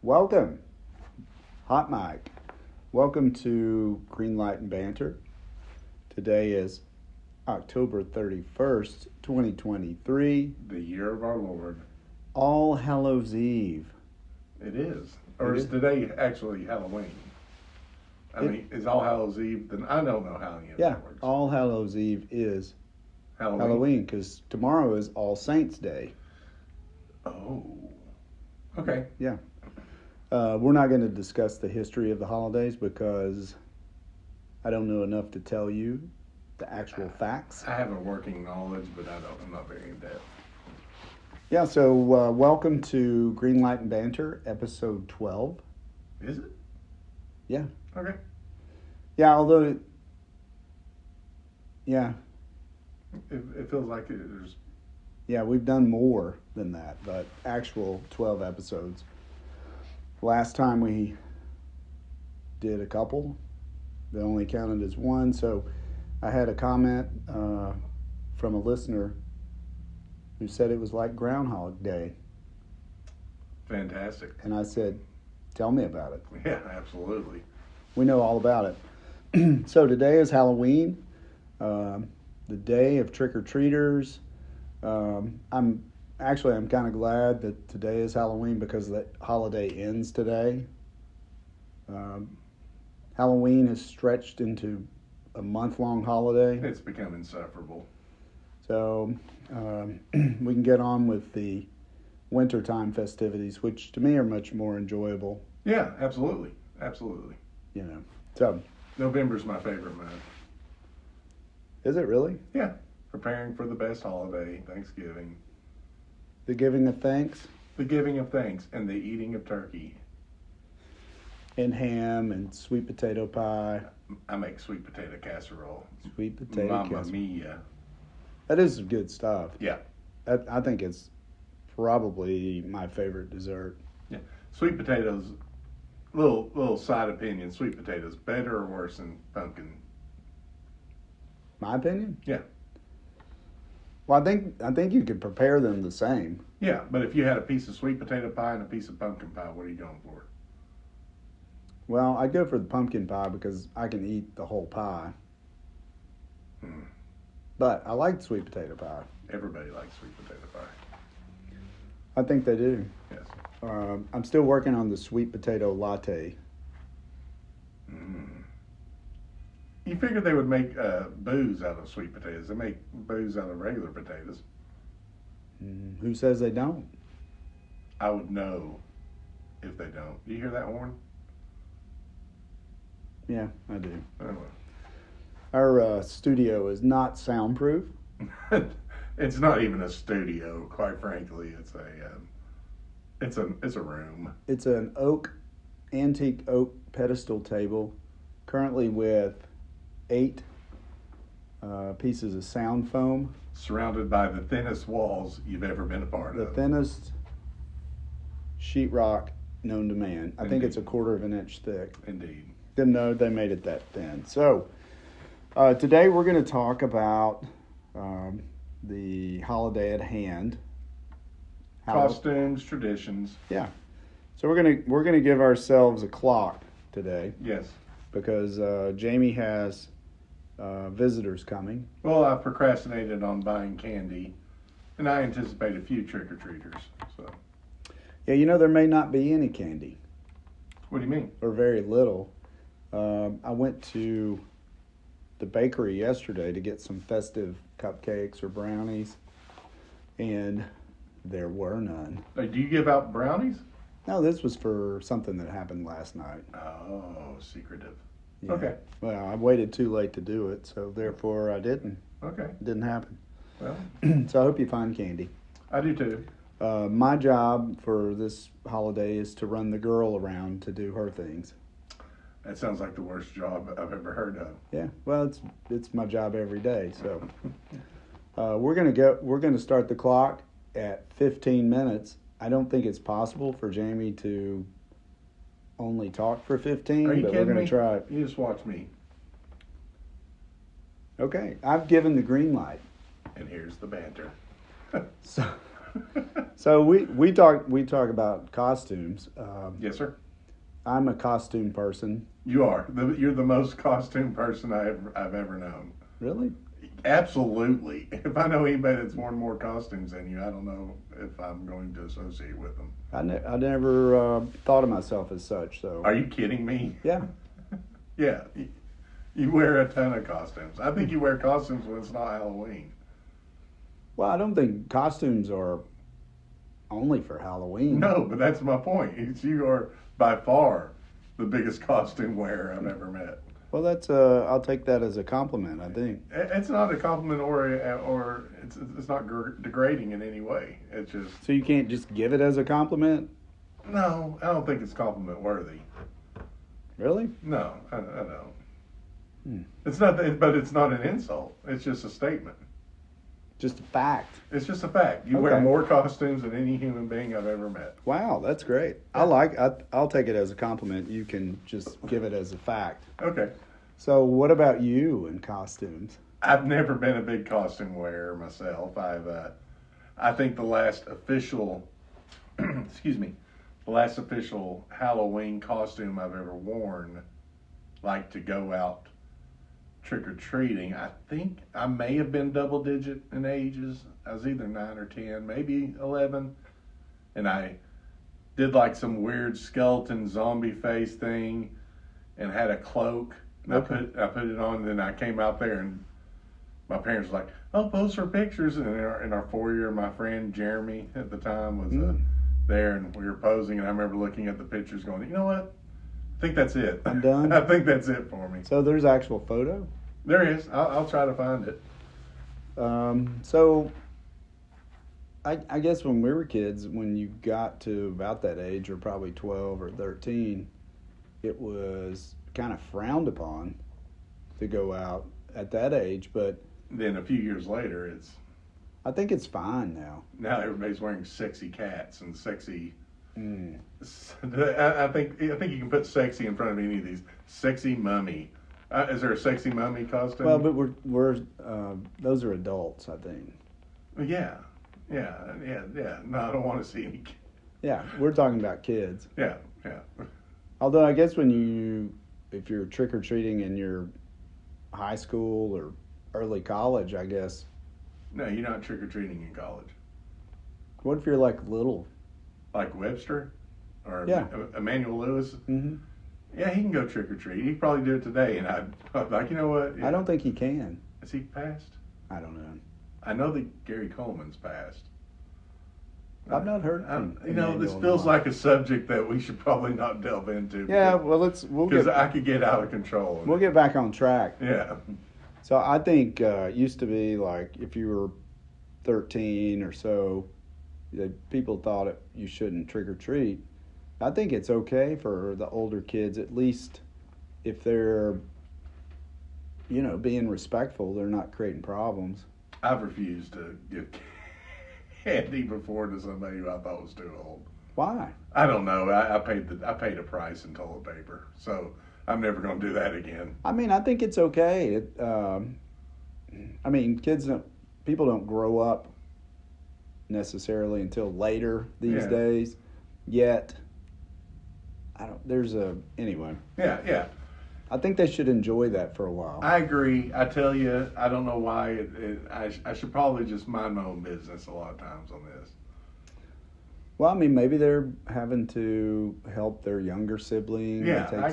Welcome, Hot Mike. Welcome to Green Light and Banter. Today is October 31st, 2023. The year of our Lord. All Hallows Eve. It is. Or is today actually Halloween? I mean, is All Hallows Eve? Then I don't know how any of that works. All Hallows Eve is Halloween because tomorrow is All Saints Day. Oh. Okay. Yeah. We're not going to discuss the history of the holidays because I don't know enough to tell you the actual facts. I have a working knowledge, but I'm not very in depth. Yeah, so welcome to Green Light and Banter, episode 12. Is it? Yeah. Okay. Yeah, although, yeah. It feels like there's... Yeah, we've done more than that, but actual 12 episodes. Last time we did a couple, they only counted as one. So I had a comment from a listener who said it was like Groundhog Day. Fantastic. And I said, tell me about it. Yeah, absolutely. We know all about it. So today is Halloween, the day of trick-or-treaters. I'm kind of glad that today is Halloween because the holiday ends today. Halloween is stretched into a month-long holiday. It's become insufferable. So we can get on with the wintertime festivities, which to me are much more enjoyable. Yeah, absolutely. Absolutely. You know, so. November's my favorite month. Is it really? Yeah. Preparing for the best holiday, Thanksgiving. The giving of thanks? The giving of thanks and the eating of turkey. And ham and sweet potato pie. I make sweet potato casserole. Sweet potato Mamma mia. That is some good stuff. Yeah. I think it's probably my favorite dessert. Yeah. Sweet potatoes, little side opinion, sweet potatoes, better or worse than pumpkin? My opinion? Yeah. Well, I think you could prepare them the same. Yeah, but if you had a piece of sweet potato pie and a piece of pumpkin pie, what are you going for? Well, I'd go for the pumpkin pie because I can eat the whole pie. But I like sweet potato pie. Everybody likes sweet potato pie. I think they do. Yes. I'm still working on the sweet potato latte. You figured they would make booze out of sweet potatoes. They make booze out of regular potatoes. Who says they don't? I would know if they don't. Do you hear that horn? Yeah, I do. Anyway. Our studio is not soundproof. It's not even a studio, quite frankly. It's a room. It's an antique oak pedestal table, currently with 8 pieces of sound foam. Surrounded by the thinnest walls you've ever been a part The of. thinnest sheetrock known to man. Indeed. I think it's 1/4 of an inch thick. Indeed. Didn't know they made it that thin. So today we're going to talk about the holiday at hand. Costumes, traditions. Yeah. So we're gonna give ourselves a clock today. Yes. Because Jamie has visitors coming. Well, I procrastinated on buying candy, and I anticipate a few trick-or-treaters. So. Yeah, there may not be any candy. What do you mean? Or very little. I went to the bakery yesterday to get some festive cupcakes or brownies, and there were none. Do you give out brownies? No, this was for something that happened last night. Oh, secretive. Yeah. Okay. Well, I waited too late to do it, so therefore I didn't. Okay. It didn't happen. Well, So I hope you find candy. I do too. My job for this holiday is to run the girl around to do her things. That sounds like the worst job I've ever heard of. Yeah, well, it's my job every day. So we're gonna start the clock at 15 minutes. I don't think it's possible for Jamie to only talk for 15, Are you but kidding we're gonna me? try it. You just watch me. Okay, I've given the green light. And here's the banter. So So we talk about costumes. Yes, sir. I'm a costume person. You are. You're the most costume person I've ever known. Really? Absolutely. If I know anybody that's worn more costumes than you, I don't know if I'm going to associate with them. I never thought of myself as such. So. Are you kidding me? Yeah. Yeah. You wear a ton of costumes. I think you wear costumes when it's not Halloween. Well, I don't think costumes are only for Halloween. No, but that's my point. You are by far the biggest costume wearer I've ever met. Well, that's I'll take that as a compliment. I think It's not a compliment or it's not degrading in any way. It's just so you can't just give it as a compliment. no. I don't think it's compliment worthy. Really? No, I don't. It's not, but it's not an insult. It's just a statement. Just a fact. It's just a fact. You Okay. wear more costumes than any human being I've ever met. Wow, that's great. I'll take it as a compliment. You can just give it as a fact. Okay. So, what about you and costumes? I've never been a big costume wearer myself. I think the last official, excuse me, the last official Halloween costume I've ever worn, like to go out trick or treating, I think I may have been double digit in ages. I was either 9 or 10, maybe 11, and I did like some weird skeleton zombie face thing, and had a cloak. And Okay. I put it on, and then I came out there, and my parents were like, "Oh, pose for pictures." And in our foyer, my friend Jeremy at the time was there, and we were posing. And I remember looking at the pictures, going, "You know what? I think that's it. I'm done." I think that's it for me. So there's actual photo. There is. I'll try to find it. So I guess when we were kids, when you got to about that age, or probably 12 or 13, it was kind of frowned upon to go out at that age. But Then a few years later, I think it's fine now. now everybody's wearing sexy cats and sexy. Mm. I think you can put sexy in front of any of these. Sexy mummy. Is there a sexy mummy costume? Well, but we're those are adults, I think. Yeah. No, I don't want to see any. Yeah, we're talking about kids. Yeah. Although I guess if you're trick or treating in your high school or early college, I guess. No, you're not trick or treating in college. What if you're like little? Like Webster or Yeah. Emmanuel Lewis. Mm-hmm. Yeah, he can go trick or treat. He'd probably do it today, and I'd like, you know what? Yeah. I don't think he can. Is he passed? I don't know. I know that Gary Coleman's passed. I've not heard from You know, this Emmanuel feels in a while. like a subject that we should probably not delve into. Yeah, well, because I could get out of control. We'll get back on track. Yeah. So I think it used to be like if you were 13 or so, people thought you shouldn't trick or treat. I think it's okay for the older kids, at least if they're, being respectful, they're not creating problems. I've refused to give candy before to somebody who I thought was too old. Why? I don't know. I paid a price in toilet paper, so I'm never going to do that again. I mean, I think it's okay. People don't grow up necessarily until later these days. Yet, anyway. Yeah. I think they should enjoy that for a while. I agree. I tell you, I don't know why. I should probably just mind my own business a lot of times on this. Well, maybe they're having to help their younger sibling. Yeah, I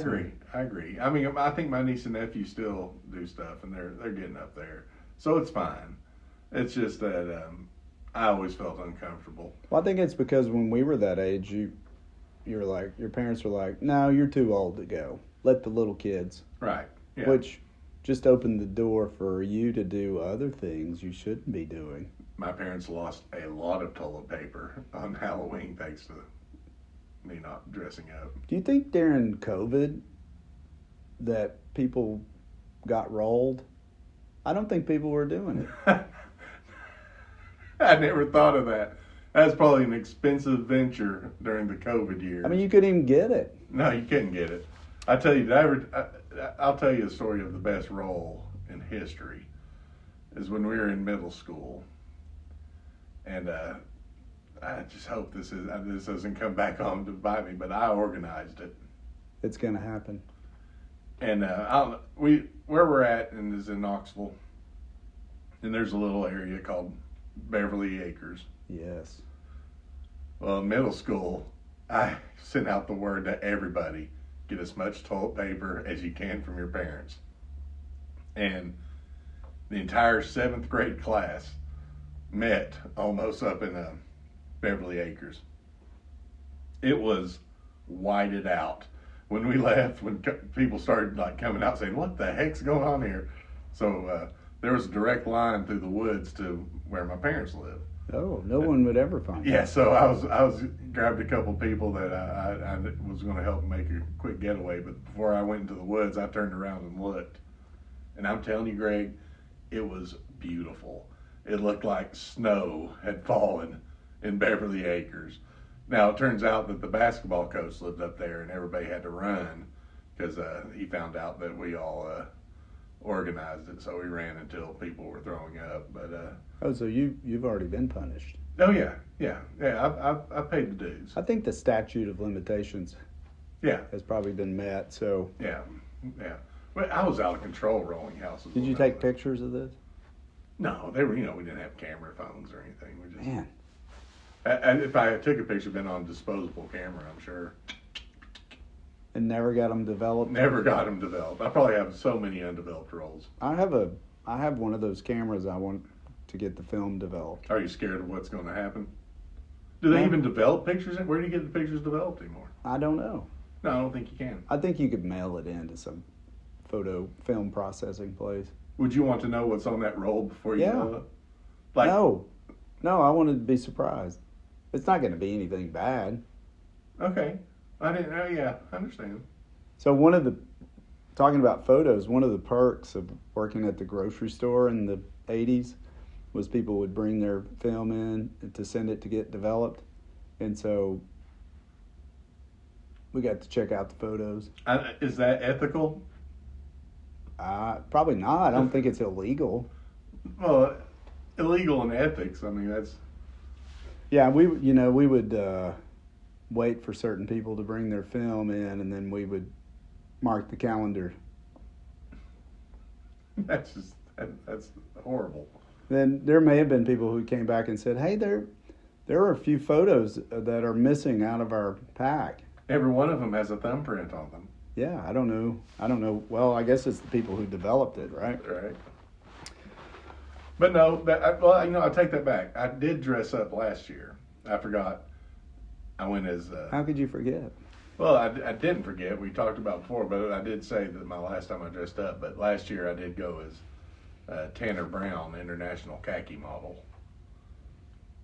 agree. I think my niece and nephew still do stuff, and they're getting up there, so it's fine. It's just that I always felt uncomfortable. Well, I think it's because when we were that age, you're like, your parents were like, no, you're too old to go. Let the little kids. Right. Yeah. Which just opened the door for you to do other things you shouldn't be doing. My parents lost a lot of toilet paper on Halloween thanks to me not dressing up. Do you think during COVID that people got rolled? I don't think people were doing it. I never thought of that. That's probably an expensive venture during the COVID years. You couldn't even get it. No, you couldn't get it. I tell you, I'll tell you a story of the best roll in history. Is when we were in middle school, and I just hope this doesn't come back on to bite me. But I organized it, It's gonna happen. and where we're at is in Knoxville, and there's a little area called Beverly Acres. Yes. Well, in middle school, I sent out the word to everybody: get as much toilet paper as you can from your parents, and the entire 7th grade class met almost up in Beverly Acres. It was whited out when we left. When people started like coming out saying, "What the heck's going on here?" So there was a direct line through the woods to where my parents lived. Oh, no one would ever find Yeah, it. so I was grabbed a couple people that I was going to help make a quick getaway. But before I went into the woods, I turned around and looked, and I'm telling you, Greg, it was beautiful. It looked like snow had fallen in Beverly Acres. Now, it turns out that the basketball coach lived up there, and everybody had to run because he found out that we all organized it. So we ran until people were throwing up. But Oh, so you've already been punished. oh yeah. I paid the dues. I think the statute of limitations Yeah, has probably been met. So, yeah. Well, I was out of control rolling houses. did you take pictures of this? No, they were. We didn't have camera phones or anything. We just. Man, If I took a picture, it'd been on disposable camera, I'm sure. and never got them developed. Never got them developed. I probably have so many undeveloped rolls. I have one of those cameras. I want to get the film developed. Are you scared of what's going to happen? Do they No. even develop pictures? Where do you get the pictures developed anymore? I don't know. No, I don't think you can. I think you could mail it in to some film processing place. Would you want to know what's on that roll before you Yeah. know it? Like, No, I wanted to be surprised. It's not going to be anything bad. okay. I didn't know. Yeah, I understand. So talking about photos, one of the perks of working at the grocery store in the 80s was people would bring their film in to send it to get developed. And so we got to check out the photos. Is that ethical? Probably not. I don't think it's illegal. Well, illegal in ethics. I mean, that's. Yeah, we would wait for certain people to bring their film in, and then we would mark the calendar. That's horrible. Then there may have been people who came back and said, "Hey, there are a few photos that are missing out of our pack." Every one of them has a thumbprint on them. Yeah, I don't know. Well, I guess it's the people who developed it, right? Right. But no, I take that back. I did dress up last year. I forgot. I went as. How could you forget? Well, I didn't forget. We talked about before, but I did say that my last time I dressed up. But last year I did go as Tanner Brown, international khaki model,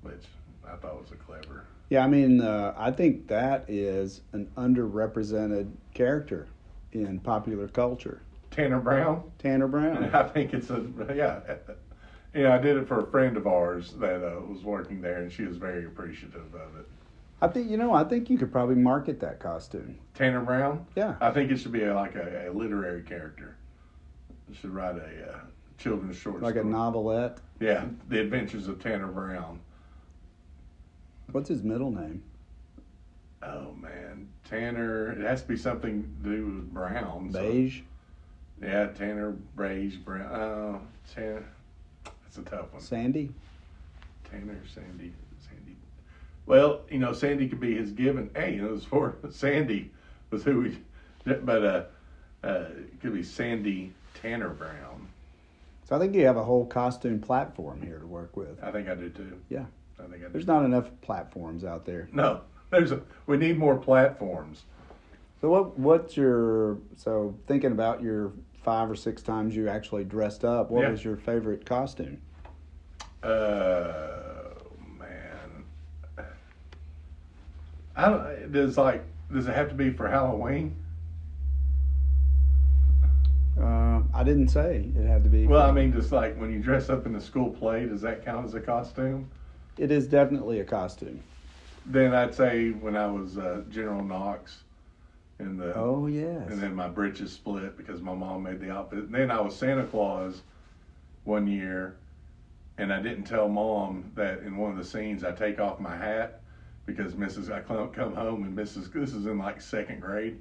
which I thought was a clever. Yeah, I mean, I think that is an underrepresented character in popular culture. Tanner Brown. Tanner Brown. I think it's I did it for a friend of ours that was working there, and she was very appreciative of it. I think you could probably market that costume. Tanner Brown. Yeah. I think it should be like a literary character. You should write a children's short Like story. a novelette. Yeah, The Adventures of Tanner Brown. What's his middle name? Oh man, Tanner. It has to be something to do with Brown. so- Beige. Yeah, Tanner Beige Brown. Oh, Tanner. That's a tough one. Sandy. Tanner, Sandy. Well, Sandy could be his given. Hey, it was for Sandy was who we, but it could be Sandy Tanner Brown. So I think you have a whole costume platform here to work with. I think I do too. Yeah. I think I do. There's not enough platforms out there. No, we need more platforms. So so thinking about your 5 or 6 times you actually dressed up, what Yeah. was your favorite costume? Man, does it have to be for Halloween? I didn't say it had to be. Well, I mean, just like when you dress up in the school play, does that count as a costume? It is definitely a costume. Then I'd say when I was General Knox, Oh, yes. and then my britches split because my mom made the outfit. And then I was Santa Claus one year, and I didn't tell Mom that in one of the scenes I take off my hat because I come home and this is in like second grade,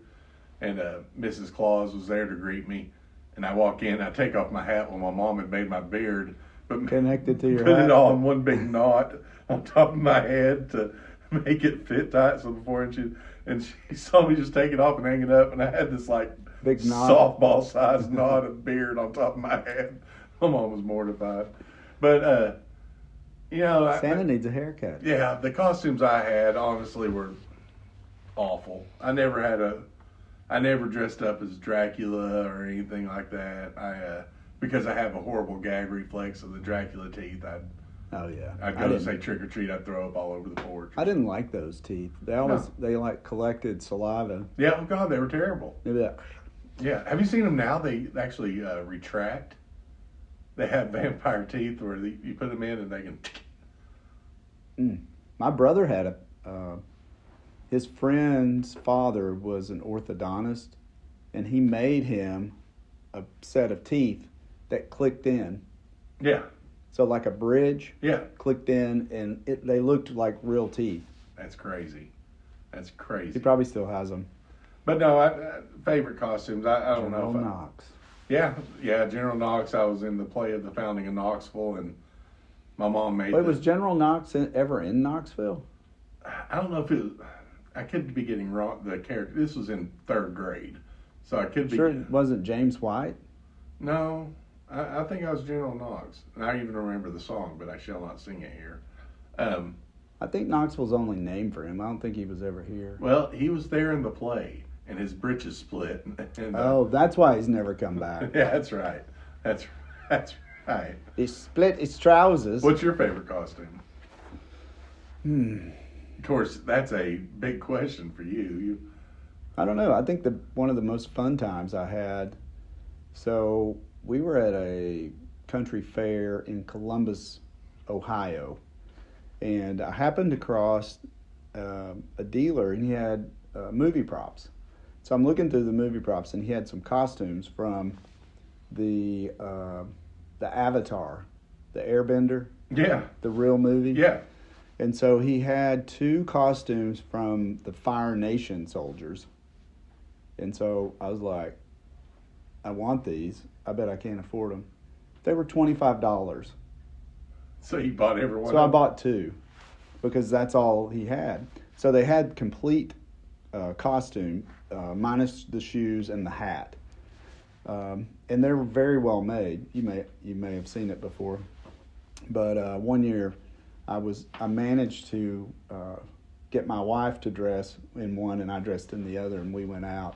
and Mrs. Claus was there to greet me, and I walk in, I take off my hat when my mom had made my beard, but Connected to your put hat. it all in one big knot on top of my head to make it fit tight. So before she saw me just take it off and hang it up, and I had this like Big knot. softball sized knot of beard on top of my head. My mom was mortified, but Santa needs a haircut. yeah, the costumes I had honestly were awful. I never dressed up as Dracula or anything like that. Because I have a horrible gag reflex of the Dracula teeth. Oh yeah. I'd go to say trick or treat. I'd throw up all over the porch. I didn't like those teeth. They like collected saliva. Yeah, oh God, they were terrible. Maybe that. Yeah, have you seen them now? They actually retract. They have vampire teeth where you put them in and they can. My brother had his friend's father was an orthodontist, and he made him a set of teeth that clicked in. Yeah. So like a bridge. Yeah. Clicked in, and they looked like real teeth. That's crazy. That's crazy. He probably still has them. But no, favorite costumes. I don't know. General Knox. Yeah, General Knox. I was in the play of the founding of Knoxville, and my mom made. Wait, was General Knox ever in Knoxville? I don't know if it. I could be getting wrong. The character. This was in third grade, so I could be. Sure, it wasn't James White. No, I think I was General Knox. And I even remember the song, but I shall not sing it here. I think Knoxville's only named for him. I don't think he was ever here. Well, he was there in the play, and his britches split. And, that's why he's never come back. Yeah, that's right. That's right. He split his trousers. What's your favorite costume? Of course, that's a big question for you. I don't know. I think one of the most fun times I had. So we were at a country fair in Columbus, Ohio, and I happened to cross a dealer, and he had movie props. So I'm looking through the movie props, and he had some costumes from the Avatar, the Airbender. Yeah. The real movie. Yeah. And so he had 2 costumes from the Fire Nation soldiers. And so I was like, I want these. I bet I can't afford them. They were $25. So you bought every one? So I bought 2 because that's all he had. So they had complete costume minus the shoes and the hat. And they were very well made. You may have seen it before. But one year I managed to get my wife to dress in one, and I dressed in the other, and we went out.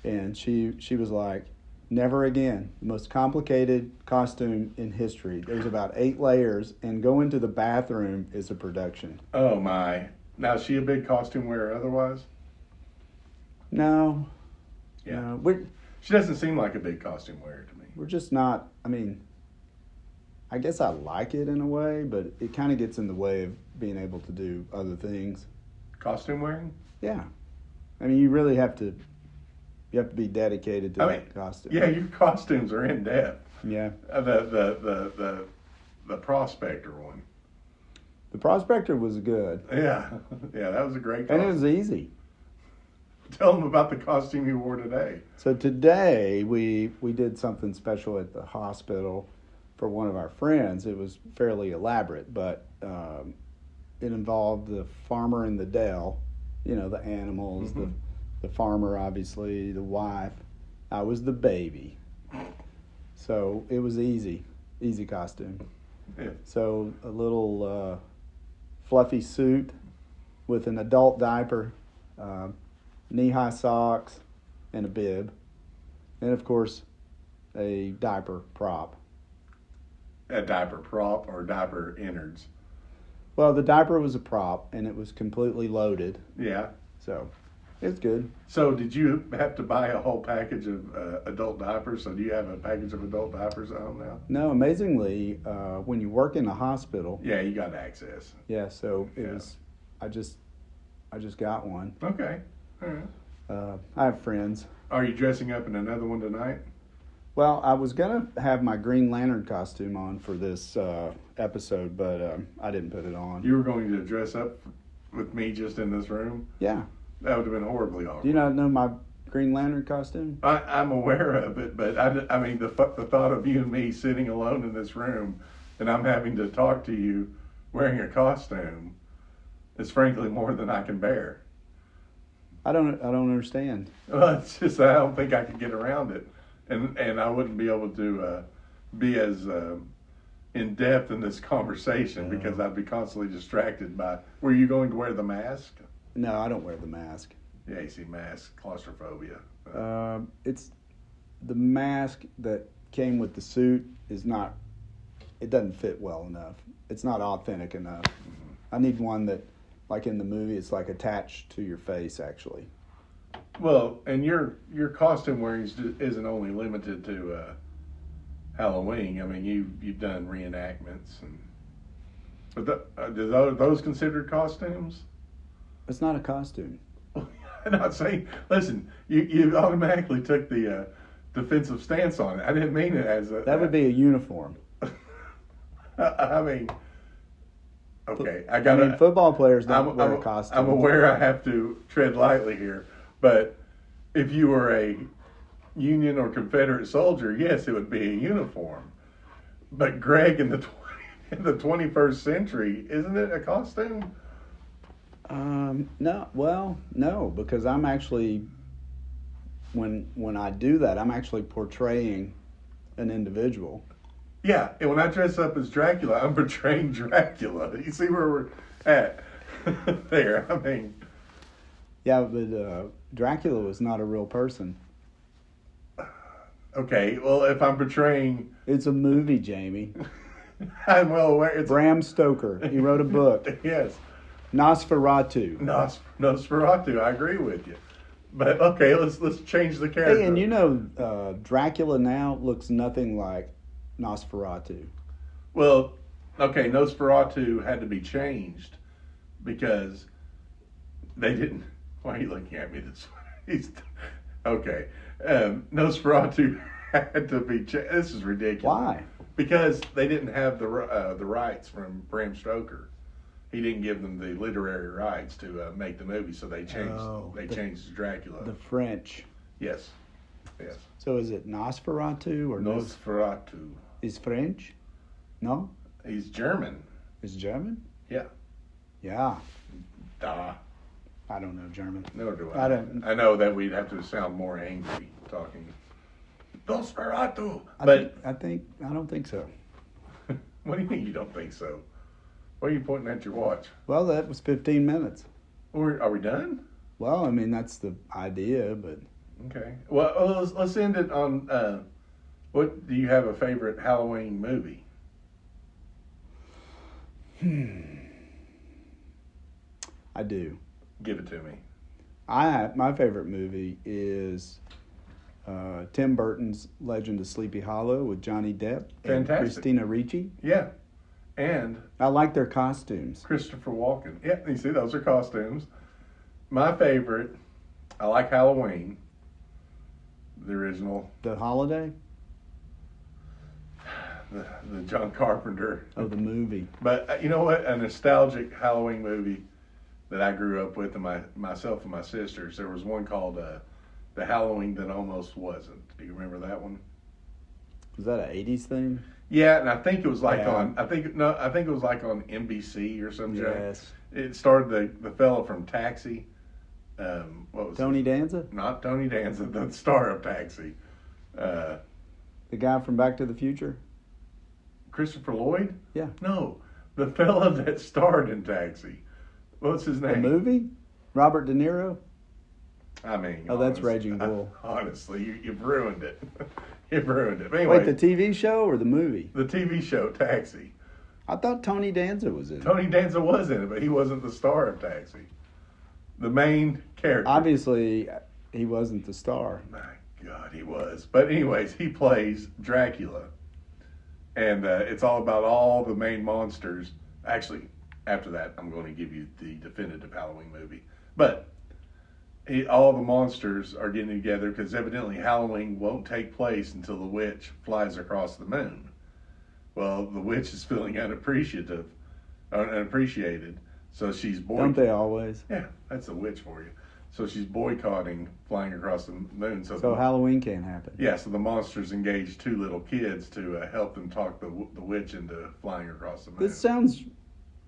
And she was like, never again. The most complicated costume in history. There's about 8 layers, and going to the bathroom is a production. Oh my! Now is she a big costume wearer otherwise? No. Yeah. No, she doesn't seem like a big costume wearer to me. We're just not. I mean, I guess I like it in a way, but it kind of gets in the way of being able to do other things. Costume wearing? Yeah. I mean, you really have to. You have to be dedicated to that costume. Yeah, your costumes are in depth. Yeah. The Prospector one. The Prospector was good. Yeah, that was a great costume. And it was easy. Tell them about the costume you wore today. So today we did something special at the hospital for one of our friends. It was fairly elaborate, but it involved the farmer in the dell, the animals, the farmer, obviously, the wife. I was the baby. So it was easy costume. Yeah. So a little fluffy suit with an adult diaper, knee-high socks, and a bib. And, of course, a diaper prop. A diaper prop or diaper innards? Well, the diaper was a prop, and it was completely loaded. Yeah. So it's good. So did you have to buy a whole package of adult diapers? So do you have a package of adult diapers at home now? No, amazingly, when you work in the hospital. Yeah, you got access. Yeah, so it was. I just got one. Okay. All right. I have friends. Are you dressing up in another one tonight? Well, I was gonna have my Green Lantern costume on for this episode, but I didn't put it on. You were going to dress up with me just in this room? Yeah. That would have been horribly awkward. Do you not know my Green Lantern costume? I'm aware of it, but I mean, the thought of you and me sitting alone in this room and I'm having to talk to you wearing a costume is frankly more than I can bear. I don't understand. Well, it's just I don't think I could get around it, and I wouldn't be able to be as in depth in this conversation because I'd be constantly distracted by. Were you going to wear the mask? No, I don't wear the mask. Yeah, you see, mask claustrophobia. It's the mask that came with the suit is not. It doesn't fit well enough. It's not authentic enough. Mm-hmm. I need one that, like in the movie, it's like attached to your face actually. Well, and your costume wearing isn't only limited to Halloween. I mean, you've done reenactments, but are those considered costumes? It's not a costume. I'm not saying. Listen, you automatically took the defensive stance on it. I didn't mean it as a. That would be a uniform. I mean, okay, I got. I mean, football players don't wear a costume. I'm aware I have to tread lightly here, but if you were a Union or Confederate soldier, yes, it would be a uniform. But Greg, in the 21st century, isn't it a costume? No. Well, no, because I'm actually when I do that, I'm actually portraying an individual. Yeah, and when I dress up as Dracula, I'm portraying Dracula. You see where we're at there. I mean, yeah, but Dracula was not a real person. Okay, well, if I'm portraying, it's a movie, Jamie. I'm well aware. It's Bram Stoker. He wrote a book. Yes. Nosferatu. Nosferatu. I agree with you. But okay, let's change the character. Hey, and you know, Dracula now looks nothing like Nosferatu. Well, okay, Nosferatu had to be changed because they didn't. Why are you looking at me this way? Okay, Nosferatu had to be changed. This is ridiculous. Why? Because they didn't have the rights from Bram Stoker. He didn't give them the literary rights to make the movie, so they changed. Changed Dracula. The French. Yes. Yes. So is it Nosferatu or Nosferatu? Is French? No. He's German. Is German? Yeah. Yeah. Duh. I don't know German. Nor do I. I don't. I know that we'd have to sound more angry talking. Nosferatu. I don't think so. What do you mean you don't think so? Why are you pointing at your watch? Well, that was 15 minutes. Are we done? Well, I mean that's the idea, but okay. Well, let's end it on. What do you have a favorite Halloween movie? I do. Give it to me. My favorite movie is Tim Burton's Legend of Sleepy Hollow with Johnny Depp and Christina Ricci. Yeah, and I like their costumes. Christopher Walken. Yeah, you see, those are costumes. My favorite, I like Halloween. The original. The Holiday? The John Carpenter. Oh, the movie. But you know what? A nostalgic Halloween movie that I grew up with, and myself and my sisters. There was one called The Halloween That Almost Wasn't. Do you remember that one? Was that an 80s thing? Yeah, and I think it was like I think it was like on NBC or something. Yes. It starred the fellow from Taxi. What was Tony Danza? Not Tony Danza, the star of Taxi. The guy from Back to the Future? Christopher Lloyd? Yeah. No, the fellow that starred in Taxi. What's his name? The movie? Robert De Niro? I mean, that's Raging Bull. Honestly, you've ruined it. You've ruined it. But anyway, wait, the TV show or the movie? The TV show, Taxi. I thought Tony Danza was in it. Tony Danza was in it, but he wasn't the star of Taxi. The main character. Obviously, he wasn't the star. My God, he was. But anyways, he plays Dracula. And it's all about all the main monsters. Actually, after that, I'm going to give you the definitive Halloween movie. But all the monsters are getting together because evidently Halloween won't take place until the witch flies across the moon. Well, the witch is feeling unappreciated, so she's Don't they always? Yeah, that's a witch for you. So she's boycotting flying across the moon. So Halloween can't happen. Yeah, so the monsters engage two little kids to help them talk the witch into flying across the moon. This sounds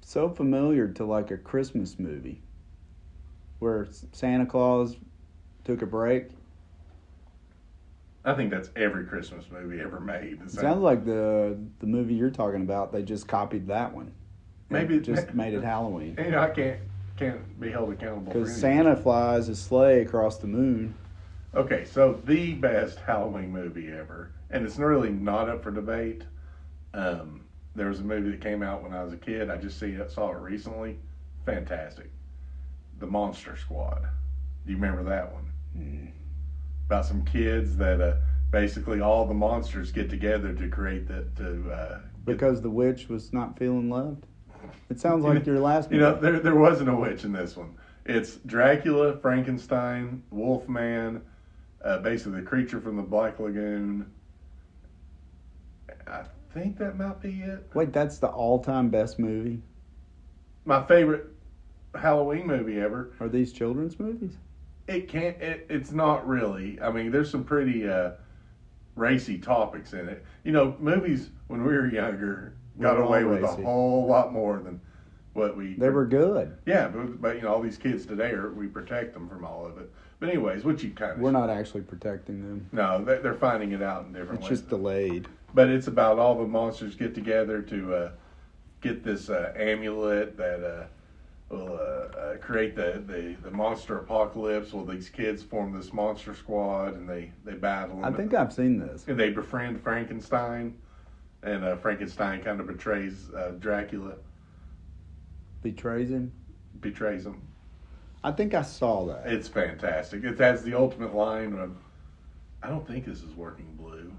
so familiar to like a Christmas movie where Santa Claus took a break. I think that's every Christmas movie ever made. It sounds like the movie you're talking about. They just copied that one. Maybe just made it Halloween. You know, I can't be held accountable because Santa flies his sleigh across the moon. Okay, so the best Halloween movie ever, and it's really not up for debate. There was a movie that came out when I was a kid. I just saw it recently. Fantastic. The Monster Squad. Do you remember that one? About some kids that basically all the monsters get together to create because the witch was not feeling loved. It sounds like your last movie. You know, there wasn't a witch in this one. It's Dracula, Frankenstein, Wolfman, basically the creature from the Black Lagoon. I think that might be it. Wait, that's the all-time best movie? My favorite Halloween movie ever. Are these children's movies? It's not really. I mean, there's some pretty racy topics in it. You know, movies when we were younger got away with a whole lot more than what They were good. Yeah, but you know, all these kids today we protect them from all of it. But anyways, what you kind of we're not actually protecting them. No, they're finding it out in different ways. It's just delayed. But it's about all the monsters get together to get this amulet that will create the monster apocalypse. Well, these kids form this monster squad and they battle them. I think I've seen this. And they befriend Frankenstein, and Frankenstein kind of betrays Dracula. Betrays him? Betrays him. I think I saw that. It's fantastic. It has the ultimate line of, I don't think this is working blue.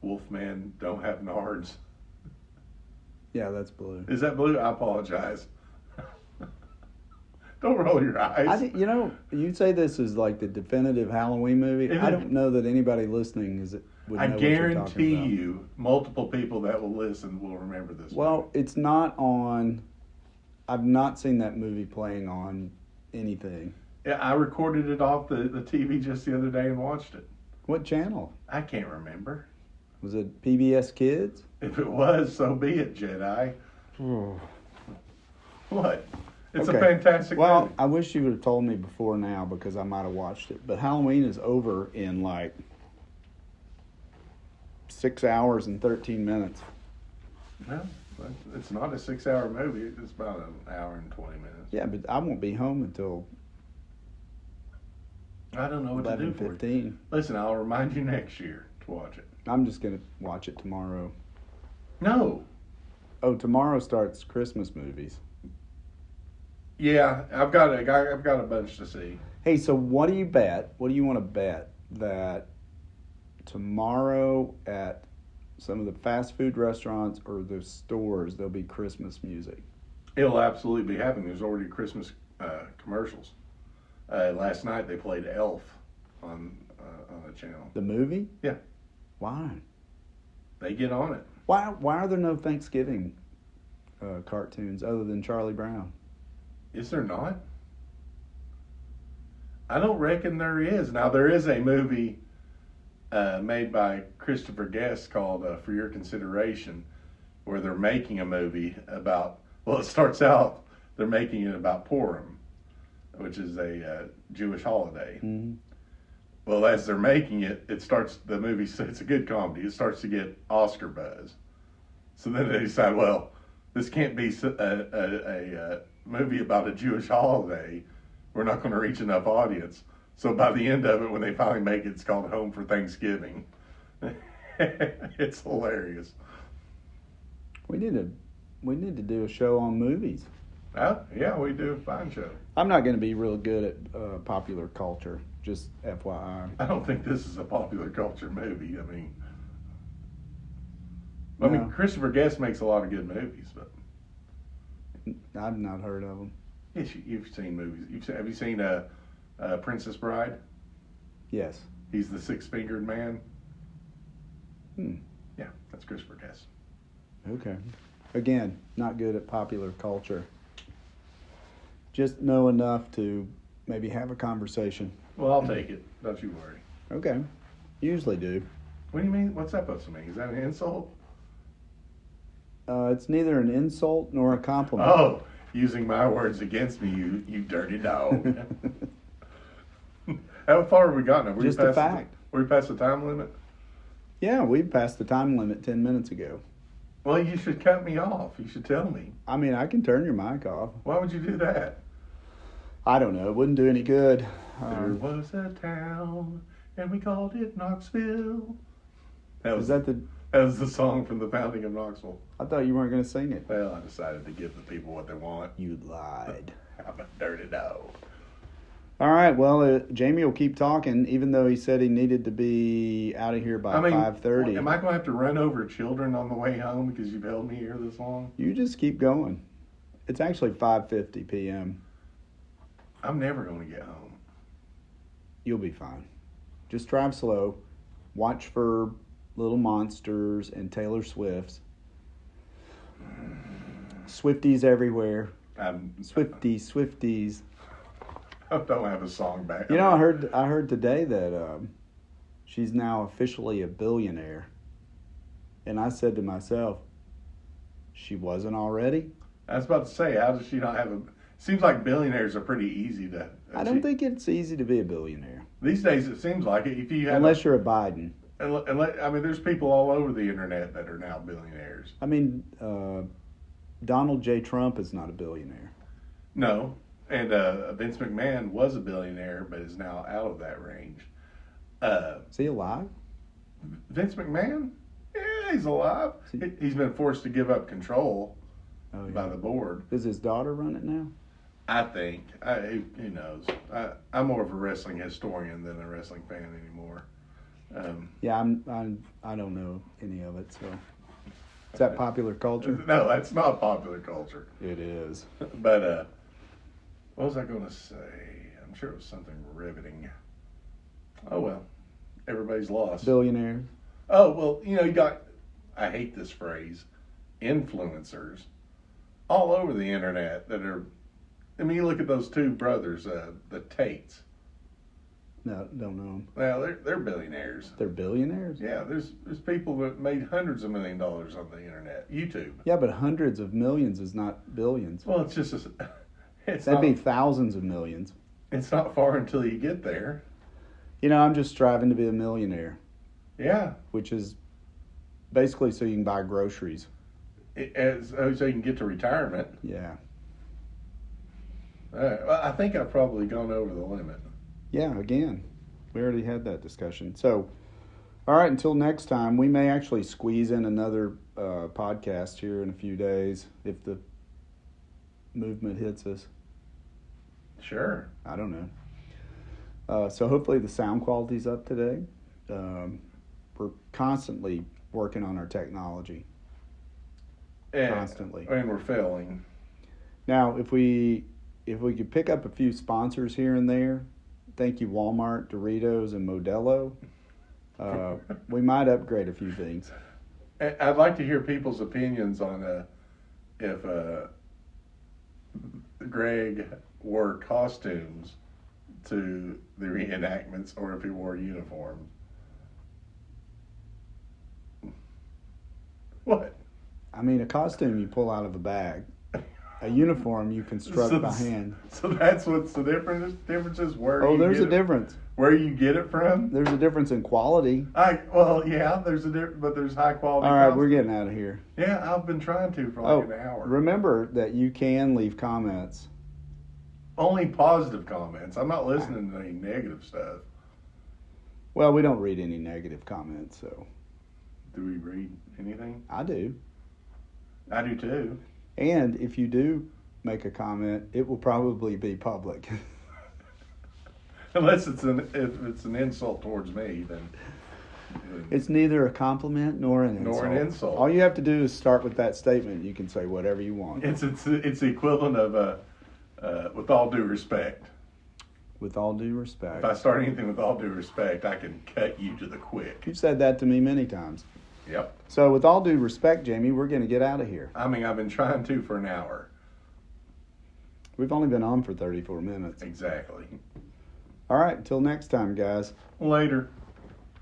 Wolfman don't have nards. Yeah, that's blue. Is that blue? I apologize. Don't roll your eyes. You know, you'd say this is like the definitive Halloween movie. I don't know that anybody listening would know I what you're talking guarantee about. you, multiple people that will listen will remember this Well, movie. it's not on... I've not seen that movie playing on anything. Yeah, I recorded it off the TV just the other day and watched it. What channel? I can't remember. Was it PBS Kids? If it was, so be it, Jedi. What? It's a fantastic movie. I wish you would have told me before now because I might have watched it. But Halloween is over in like 6 hours and 13 minutes. Well, it's not a 6-hour movie. It's about an hour and 20 minutes. Yeah, but I won't be home until I don't know what to do for 11:15. you. Listen, I'll remind you next year to watch it. I'm just going to watch it tomorrow. No. Oh, tomorrow starts Christmas movies. Yeah, I've got a bunch to see. Hey, so what do you bet? What do you want to bet that tomorrow at some of the fast food restaurants or the stores there'll be Christmas music? It'll absolutely be happening. There's already Christmas commercials. Last night they played Elf on a channel. The movie? Yeah. Why? They get on it. Why are there no Thanksgiving cartoons other than Charlie Brown? Is there not? I don't reckon there is. Now, there is a movie made by Christopher Guest called For Your Consideration, where they're making a movie about, well, it starts out, they're making it about Purim, which is a Jewish holiday. Mm-hmm. Well, as they're making it, the movie, it's a good comedy. It starts to get Oscar buzz. So then they decide, well, this can't be a movie about a Jewish holiday. We're not going to reach enough audience. So by the end of it, when they finally make it, it's called Home for Thanksgiving. It's hilarious. We need to do a show on movies. Yeah, we do a fine show. I'm not going to be real good at popular culture, just FYI. I don't think this is a popular culture movie. I mean, Christopher Guest makes a lot of good movies, but I've not heard of them. Yes, you've seen movies. Have you seen Princess Bride? Yes. He's the six-fingered man. Hmm. Yeah, that's Christopher Guest. Okay. Again, not good at popular culture. Just know enough to maybe have a conversation. Well, I'll take it. Don't you worry. Okay. Usually do. What do you mean? What's that supposed to mean? Is that an insult? It's neither an insult nor a compliment. Oh, using my words against me, you dirty dog. How far have we gotten? Just a fact. Were we past the time limit? Yeah, we passed the time limit 10 minutes ago. Well, you should cut me off. You should tell me. I mean, I can turn your mic off. Why would you do that? I don't know. It wouldn't do any good. There was a town, and we called it Knoxville. That was the song from the founding of Knoxville. I thought you weren't going to sing it. Well, I decided to give the people what they want. You lied. I'm a dirty dog. All right. Well, Jamie will keep talking, even though he said he needed to be out of here by 5:30. Am I going to have to run over children on the way home because you've held me here this long? You just keep going. It's actually 5:50 p.m. I'm never going to get home. You'll be fine. Just drive slow. Watch for little monsters and Taylor Swifts. Swifties everywhere. Swifties. I don't have a song back. You know, I heard today that she's now officially a billionaire. And I said to myself, she wasn't already? I was about to say, how does she not have a... Seems like billionaires are pretty easy to... I don't think it's easy to be a billionaire. These days it seems like it. If you have Unless you're a Biden. I mean, there's people all over the internet that are now billionaires. I mean, Donald J. Trump is not a billionaire. No. And Vince McMahon was a billionaire, but is now out of that range. Is he alive? Vince McMahon? Yeah, he's alive. He's been forced to give up control by the board. Does his daughter run it now? I think. Who knows? I'm more of a wrestling historian than a wrestling fan anymore. Yeah, I don't know any of it. So, is that popular culture? No, that's not popular culture. It is. But what was I going to say? I'm sure it was something riveting. Oh well, everybody's lost. Billionaires. Oh well, you got. I hate this phrase, influencers, all over the internet that are. I mean, you look at those two brothers, the Tates. No, don't know them. Well, they're billionaires. They're billionaires? Yeah, there's people that made hundreds of $1 million on the internet. YouTube. Yeah, but hundreds of millions is not billions. Well, it's just that'd be thousands of millions. It's not far until you get there. I'm just striving to be a millionaire. Yeah. Which is basically so you can buy groceries. So you can get to retirement. Yeah. Well, I think I've probably gone over the limit. Yeah, again, we already had that discussion. So, all right, until next time, we may actually squeeze in another podcast here in a few days if the movement hits us. Sure. I don't know. So hopefully the sound quality's up today. We're constantly working on our technology. Constantly. And we're failing. Now, if we could pick up a few sponsors here and there, thank you Walmart, Doritos, and Modelo, we might upgrade a few things. I'd like to hear people's opinions on if Greg wore costumes to the reenactments or if he wore uniforms. What? I mean, a costume you pull out of a bag. A uniform you construct by hand. So that's what's the difference? Difference is where. Oh, there's a difference. Where you get it from? There's a difference in quality. Yeah, there's a difference, but there's high quality. All right, we're getting out of here. Yeah, I've been trying to for like an hour. Remember that you can leave comments. Only positive comments. I'm not listening to any negative stuff. Well, we don't read any negative comments, so. Do we read anything? I do. I do too. And if you do make a comment, it will probably be public. Unless if it's an insult towards me, then it's neither a compliment nor an insult. All you have to do is start with that statement. You can say whatever you want. It's the equivalent of with all due respect. With all due respect. If I start anything with all due respect, I can cut you to the quick. You've said that to me many times. Yep. So with all due respect, Jamie, we're going to get out of here. I mean, I've been trying to for an hour. We've only been on for 34 minutes. Exactly. All right, until next time, guys. Later.